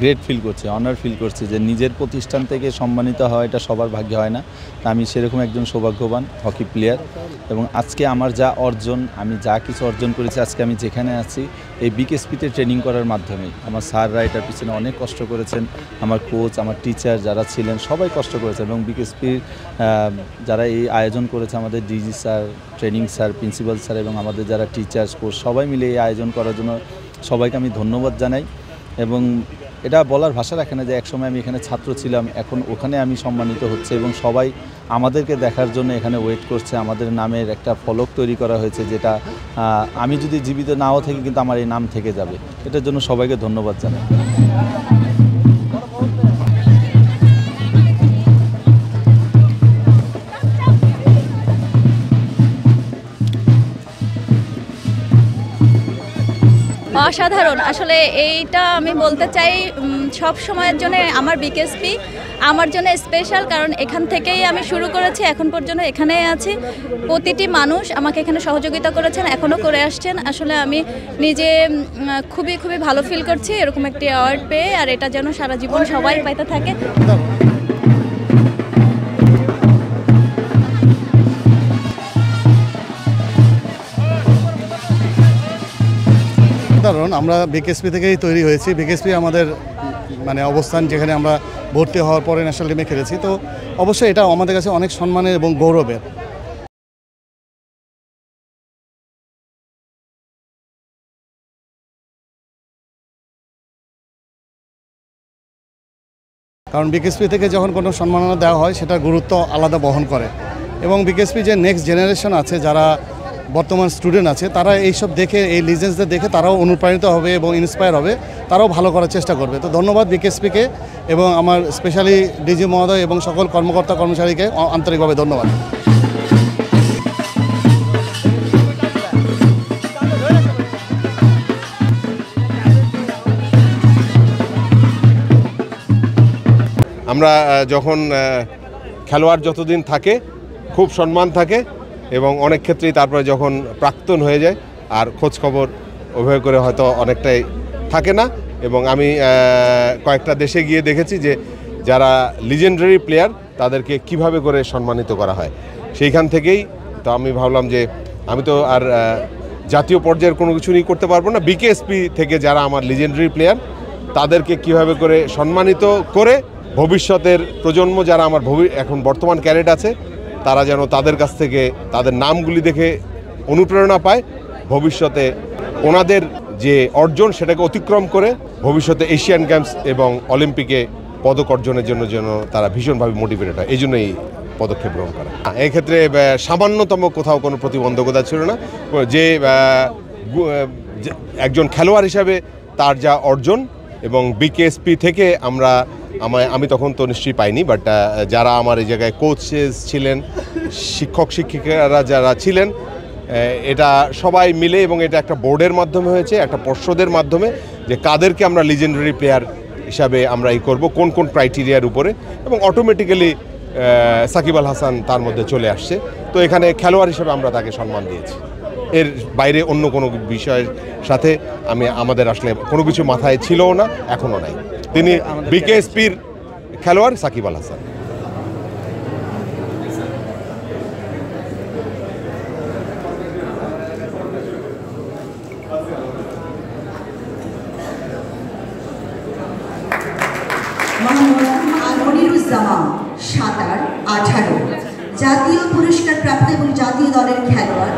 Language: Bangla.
গ্রেট ফিল করছি, অনার ফিল করছি যে নিজের প্রতিষ্ঠান থেকে সম্মানিত হওয়া এটা সবার ভাগ্যে হয় না। আমি সেরকম একজন সৌভাগ্যবান হকি প্লেয়ার এবং আজকে আমার যা অর্জন, আমি যা কিছু অর্জন করেছি, আজকে আমি যেখানে আছি এই বিকেএসপিতে ট্রেনিং করার মাধ্যমেই। আমার স্যাররা এটার পিছনে অনেক কষ্ট করেছেন, আমার কোচ, আমার টিচার যারা ছিলেন সবাই কষ্ট করেছেন এবং বিকেএসপির যারা এই আয়োজন করেছে, আমাদের DG sir, training sir, principal sir এবং আমাদের যারা টিচার স্পোর্টস সবাই মিলে এই আয়োজন করার জন্য সবাইকে আমি ধন্যবাদ জানাই। এবং এটা বলার ভাষা রাখে না যে একসময় আমি এখানে ছাত্র ছিলাম, এখন ওখানে আমি সম্মানিত হচ্ছে এবং সবাই আমাদেরকে দেখার জন্য এখানে ওয়েট করছে। আমাদের নামের একটা ফলক তৈরি করা হয়েছে, যেটা আমি যদি জীবিত নাও থাকি কিন্তু আমার এই নাম থেকে যাবে। এটার জন্য সবাইকে ধন্যবাদ জানাই। অসাধারণ, আসলে এইটা আমি বলতে চাই সব সময়ের জন্য আমার বিকেএসপি আমার জন্য স্পেশাল, কারণ এখান থেকেই আমি শুরু করেছি, এখন পর্যন্ত এখানেই আছি। প্রতিটি মানুষ আমাকে এখানে সহযোগিতা করেছেন, এখনও করে আসছেন। আসলে আমি নিজে খুবই খুবই ভালো ফিল করছি এরকম একটি অ্যাওয়ার্ড পেয়ে, আর এটা যেন সারা জীবন সবাই পাইতে থাকে। কারণ আমরা বিকেএসপি থেকেই তৈরি হয়েছি। বিকেএসপি আমাদের মানে অবস্থান, যেখানে আমরা ভর্তি হওয়ার পরে ন্যাশনাল টিমে খেলেছি। তো অবশ্যই এটা আমাদের কাছে অনেক সম্মানের এবং গৌরবের। কারণ বিকেএসপি থেকে যখন কোনো সম্মাননা দেওয়া হয় সেটার গুরুত্ব আলাদা বহন করে এবং বিকেএসপি যে নেক্সট জেনারেশন আছে, যারা বর্তমান স্টুডেন্ট আছে, তারা এইসব দেখে, এই লিজেন্ডসদের দেখে তারাও অনুপ্রাণিত হবে এবং ইন্সপায়ার হবে, তারাও ভালো করার চেষ্টা করবে। তো ধন্যবাদ বিকেএসপিকে এবং আমার স্পেশালি ডিজি মহোদয় এবং সকল কর্মকর্তা কর্মচারীকে আন্তরিকভাবে ধন্যবাদ। আমরা যখন খেলোয়াড় যতদিন থাকে খুব সম্মান থাকে এবং অনেক ক্ষেত্রেই তারপরে যখন প্রাক্তন হয়ে যায় আর খোঁজ খবর ওভাবে করে হয়তো অনেকটাই থাকে না। এবং আমি কয়েকটা দেশে গিয়ে দেখেছি যে যারা লিজেন্ডারি প্লেয়ার তাদেরকে কিভাবে করে সম্মানিত করা হয়। সেইখান থেকেই তো আমি ভাবলাম যে আমি তো আর জাতীয় পর্যায়ের কোনো কিছু নিয়ে করতে পারবো না, বিকেএসপি থেকে যারা আমার লিজেন্ডারি প্লেয়ার তাদেরকে কিভাবে করে সম্মানিত করে ভবিষ্যতের প্রজন্ম যারা আমার এখন বর্তমান ক্যাডেট আছে, তারা যেন তাদের কাছ থেকে তাদের নামগুলি দেখে অনুপ্রেরণা পায়, ভবিষ্যতে ওনাদের যে অর্জন সেটাকে অতিক্রম করে ভবিষ্যতে এশিয়ান গেমস এবং অলিম্পিকে পদক অর্জনের জন্য যেন তারা ভীষণভাবে মোটিভেটেড হয়। এই জন্য এই পদক্ষেপ গ্রহণ করা। এই ক্ষেত্রে সামান্যতম কোথাও কোনো প্রতিবন্ধকতা ছিল না। যে একজন খেলোয়াড় হিসাবে তার যা অর্জন এবং বিকেএসপি থেকে আমি তখন তো নিশ্চয়ই পাইনি, বাট যারা আমার এই জায়গায় কোচেস ছিলেন, শিক্ষক শিক্ষিকারা যারা ছিলেন, এটা সবাই মিলে এবং এটা একটা বোর্ডের মাধ্যমে হয়েছে, একটা পর্ষদের মাধ্যমে, যে কাদেরকে আমরা লিজেন্ডারি প্লেয়ার হিসাবে আমরা করব, কোন কোন ক্রাইটেরিয়ার উপরে, এবং অটোমেটিক্যালি সাকিব আল হাসান তার মধ্যে চলে আসছে। তো এখানে খেলোয়াড় হিসেবে আমরা তাকে সম্মান দিয়েছি। এর বাইরে অন্য কোনো বিষয়ের সাথে আমাদের আসলে কোনো কিছু মাথায় ছিলও না, এখনও নাই। তিনি বিকেএসপির খেলোয়াড় সাকিব আল হাসান। সাঁতার 18, জাতীয় পুরস্কার প্রাপ্ত এবং জাতীয় দলের খেলোয়াড়